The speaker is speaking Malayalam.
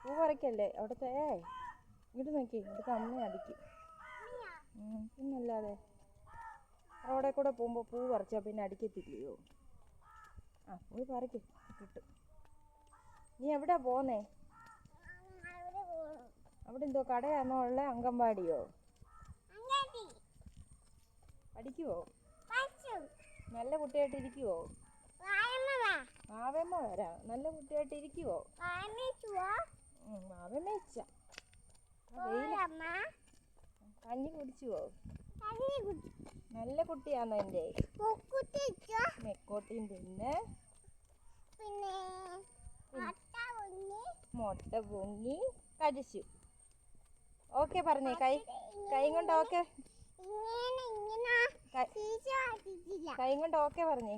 പൂ പറിക്കല്ലേ അവിടുത്തെ ഇങ്ങോട്ട് നോക്കി ഇവിടുത്തെ അമ്മ അടിക്കും. പിന്നല്ലാതെ അവിടെ കൂടെ പോകുമ്പോൾ പൂ പറിച്ചാൽ പിന്നെ അടിക്കത്തില്ലയോ? പോയി പറിക്ക്, കിട്ടും. നീ എവിടെയാ പോന്നേ? അവിടെ എന്തോ കടയാണോ ഉള്ള? അംഗൻവാടിയോ? പഠിക്കുവോ? നല്ല കുട്ടിയായിട്ട് ഇരിക്കുവോ? മാവേമ്മ വരാം. നല്ല കുട്ടിയായിട്ട് ഇരിക്കുവോ? മാവേമ്മ ഇച്ച കഞ്ഞി കുടിച്ചുവോ? നല്ല കുട്ടിയാണോ എൻ്റെ? മെക്കോട്ടിയും തിന്ന് മുട്ട പൊങ്ങി കഴിച്ചു. ഓക്കെ പറഞ്ഞേ. കൈ കൊണ്ട് ഓക്കെ. കൈ കൊണ്ട് ഓക്കെ പറഞ്ഞേ.